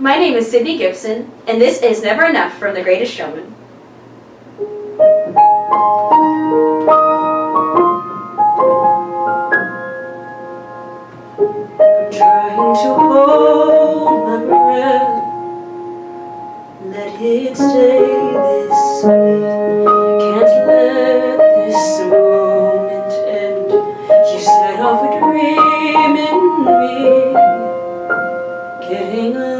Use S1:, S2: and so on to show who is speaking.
S1: My name is Sydney Gibson, and this is Never Enough from The Greatest Showman. I'm trying to hold my breath, let it stay this way. Can't let this moment end. You set off a dream in me, getting